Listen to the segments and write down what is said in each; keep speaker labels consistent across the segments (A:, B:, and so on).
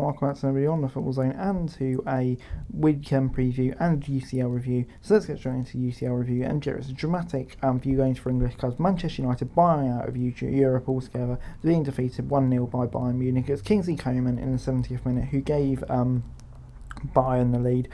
A: welcome back to everybody on the Football Zone and to a weekend preview and UCL review. So let's get straight into UCL review. And it's a dramatic few games for English clubs. Manchester United buying out of Europe altogether, being defeated 1-0 by Bayern Munich. It's Kingsley Coman in the 70th minute who gave Bayern the lead,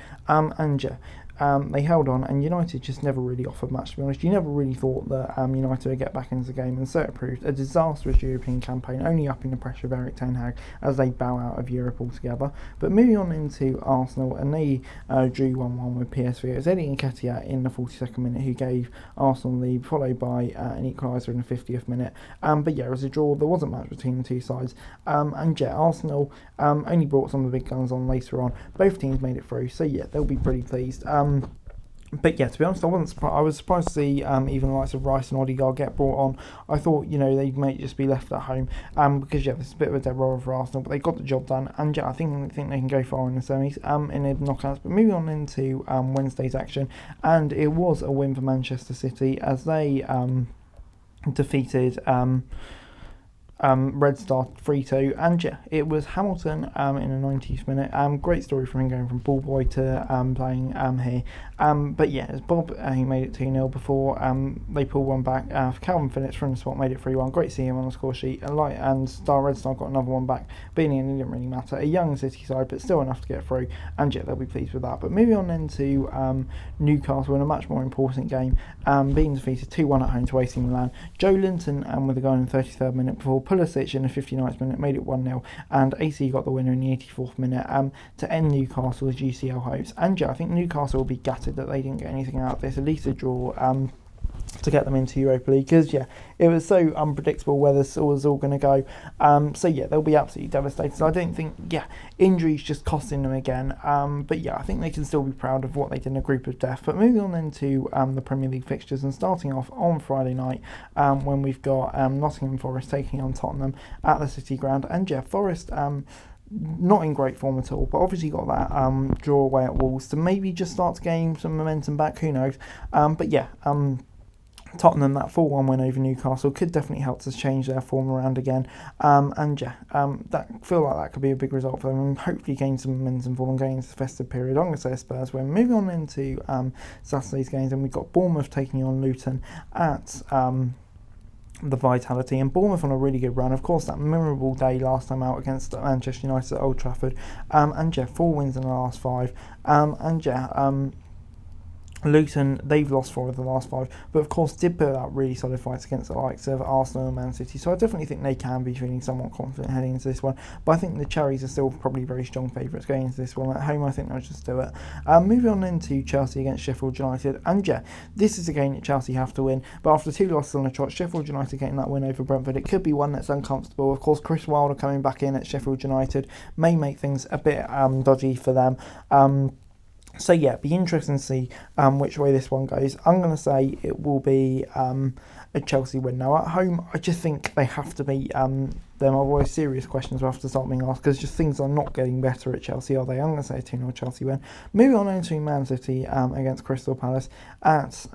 A: they held on, and United just never really offered much, to be honest. You never really thought that United would get back into the game, and so it proved a disastrous European campaign, only upping the pressure of Erik ten Hag as they bow out of Europe altogether. But moving on into Arsenal, and they drew 1-1 with PSV. It was Eddie Nketiah in the 42nd minute who gave Arsenal the lead, followed by an equaliser in the 50th minute. But yeah, it was a draw. There wasn't much between the two sides. Arsenal only brought some of the big guns on later on. Both teams made it through, so yeah, they'll be pretty pleased. But yeah, to be honest, I wasn't surprised. I was surprised to see even the likes of Rice and Odegaard get brought on. I thought, they may just be left at home because this is a bit of a dead rubber for Arsenal, but they got the job done, and I think they can go far in the semis, in the knockouts. But moving on into Wednesday's action, and it was a win for Manchester City as they defeated Red Star 3-2, and it was Hamilton in the 90th minute. Great story from him going from ball boy to playing here. But yeah, it's Bob who made it 2-0 before they pulled one back. Calvin Phillips from the spot made it 3-1. Great to see him on the score sheet. And Red Star got another one back. Being in, it didn't really matter. A young City side, but still enough to get through. And they'll be pleased with that. But moving on into Newcastle in a much more important game, being defeated 2-1 at home to AC Milan. Joe Linton with a goal in the 33rd minute before Pulisic in the 59th minute made it 1-0, and AC got the winner in the 84th minute to end Newcastle's UCL hopes. And I think Newcastle will be gutted that they didn't get anything out of this, at least a draw to get them into Europa League, because it was so unpredictable where this was all going to go. They'll be absolutely devastated. So I don't think injuries just costing them again. But I think they can still be proud of what they did in a group of death. But moving on into the Premier League fixtures, and starting off on Friday night when we've got Nottingham Forest taking on Tottenham at the City Ground, and Forest not in great form at all, but obviously got that draw away at Wolves to maybe just start to gain some momentum back, who knows. Tottenham, that 4-1 win over Newcastle could definitely help to change their form around again. That feel like that could be a big result for them, and hopefully gain some momentum for them going into the festive period. I'm going to say a Spurs win. Moving on into Saturday's games, and we've got Bournemouth taking on Luton at the Vitality, and Bournemouth on a really good run. Of course, that memorable day last time out against Manchester United at Old Trafford, 4 wins in the last 5, Luton, they've lost 4 of the last 5, but of course did put out really solid fights against the likes of Arsenal and Man City, so I definitely think they can be feeling somewhat confident heading into this one. But I think the Cherries are still probably very strong favourites going into this one. At home, I think they'll just do it. Moving on into Chelsea against Sheffield United, and this is a game that Chelsea have to win, but after 2 losses on the trot, Sheffield United getting that win over Brentford, it could be one that's uncomfortable. Of course, Chris Wilder coming back in at Sheffield United may make things a bit dodgy for them. Be interesting to see which way this one goes. I'm going to say it will be a Chelsea win. Now, at home, I just think they have to beat them. Otherwise, serious questions will have to start being asked, because just things are not getting better at Chelsea, are they? I'm going to say a 2-0 Chelsea win. Moving on into Man City against Crystal Palace at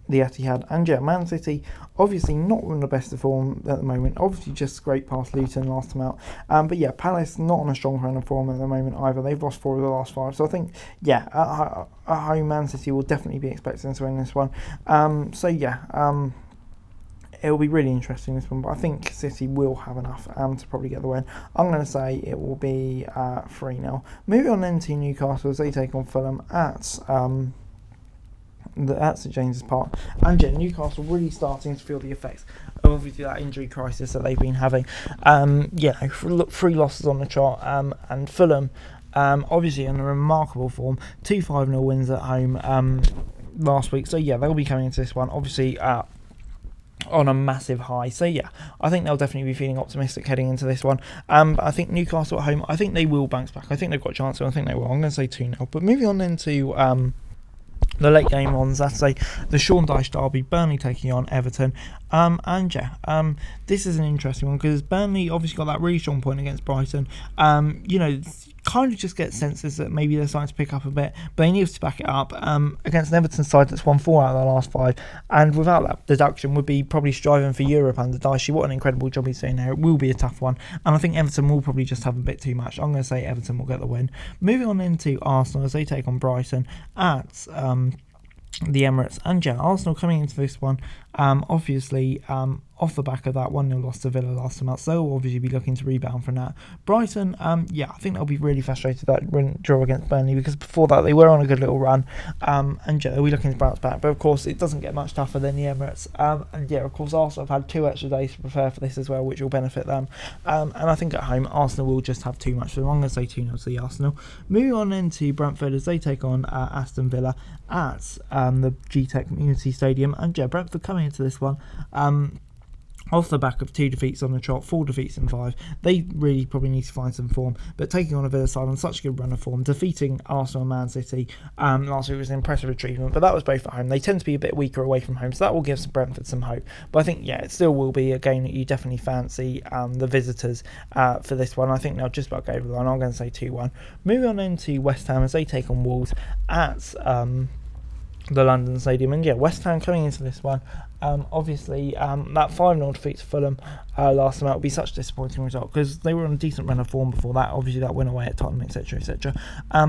A: the Etihad. And Man City obviously not in the best of form at the moment, obviously just scraped past Luton last time out, Palace not on a strong run of form at the moment either. They've lost 4 of the last 5, so I think at home Man City will definitely be expecting to win this one. It'll be really interesting, this one, but I think City will have enough to probably get the win. I'm going to say it will be 3-0. Moving on then to Newcastle as they take on Fulham at St James's Park, and Newcastle really starting to feel the effects of obviously that injury crisis that they've been having. 3 losses on the trot, and Fulham obviously in a remarkable form, 2 5-0 wins at home last week. So they'll be coming into this one obviously on a massive high. So I think they'll definitely be feeling optimistic heading into this one. I think Newcastle at home, I think they will bounce back. I think they've got a chance to. I think they will. I'm going to say 2-0. But moving on into the late game on Saturday, the Sean Dyche derby, Burnley taking on Everton. This is an interesting one because Burnley obviously got that really strong point against Brighton. kind of just get senses that maybe they're starting to pick up a bit, but they need to back it up against an Everton side that's won 4 out of the last 5, and without that deduction would be probably striving for Europe under Dyche. What an incredible job he's doing there. It will be a tough one, and I think Everton will probably just have a bit too much. I'm going to say Everton will get the win. Moving on into Arsenal as they take on Brighton at the Emirates, and yeah, Arsenal coming into this one, obviously off the back of that 1-0 loss to Villa last time out, so they'll obviously be looking to rebound from that. Brighton, yeah, I think they'll be really frustrated that draw against Burnley, because before that they were on a good little run, and yeah, they'll be looking to bounce back, but of course it doesn't get much tougher than the Emirates, and yeah, of course Arsenal have had 2 extra days to prepare for this as well, which will benefit them, and I think at home Arsenal will just have too much for them. I'm going to say 2-0 to the Arsenal. Moving on into Brentford as they take on Aston Villa at the GTEC Community Stadium, and yeah, Brentford coming into this one off the back of 2 defeats on the trot, 4 defeats in 5. They really probably need to find some form, but taking on a Villa side on such a good run of form, defeating Arsenal and Man City last week was an impressive achievement, but that was both at home. They tend to be a bit weaker away from home, so that will give Brentford some hope, but I think, yeah, it still will be a game that you definitely fancy the visitors for this one. I think they'll just about go over the line. I'm going to say 2-1. Moving on into West Ham as they take on Wolves at the London Stadium, and yeah, West Ham coming into this one, obviously that 5-0 defeat to Fulham last time out would be such a disappointing result, because they were on a decent run of form before that. Obviously that went away at Tottenham, etc, etc,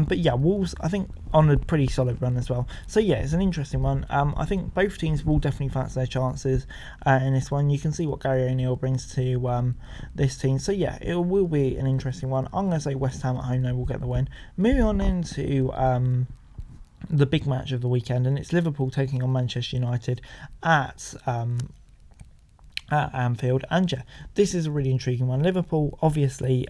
A: but yeah, Wolves I think on a pretty solid run as well, so yeah, it's an interesting one. I think both teams will definitely fancy their chances in this one. You can see what Gary O'Neill brings to this team, so yeah, it will be an interesting one. I'm going to say West Ham at home though will get the win. Moving on into the big match of the weekend, and it's Liverpool taking on Manchester United at Anfield, and yeah, this is a really intriguing one. Liverpool obviously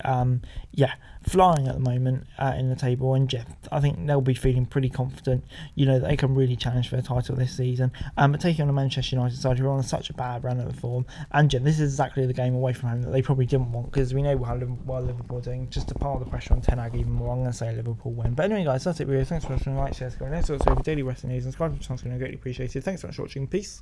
A: flying at the moment in the table, and yeah, I think they'll be feeling pretty confident, that they can really challenge for a title this season, but taking on a Manchester United side who are on such a bad run of form, and yeah, this is exactly the game away from home that they probably didn't want, because we know how Liverpool are doing, just to pile the pressure on Ten Hag even more. I'm going to say Liverpool win. But anyway guys, that's it for you. Thanks for watching. Like, share, subscribe, next episode of Daily Wrestling News, and subscribe to the channel, it's going to be greatly appreciated. Thanks so much for watching. Peace.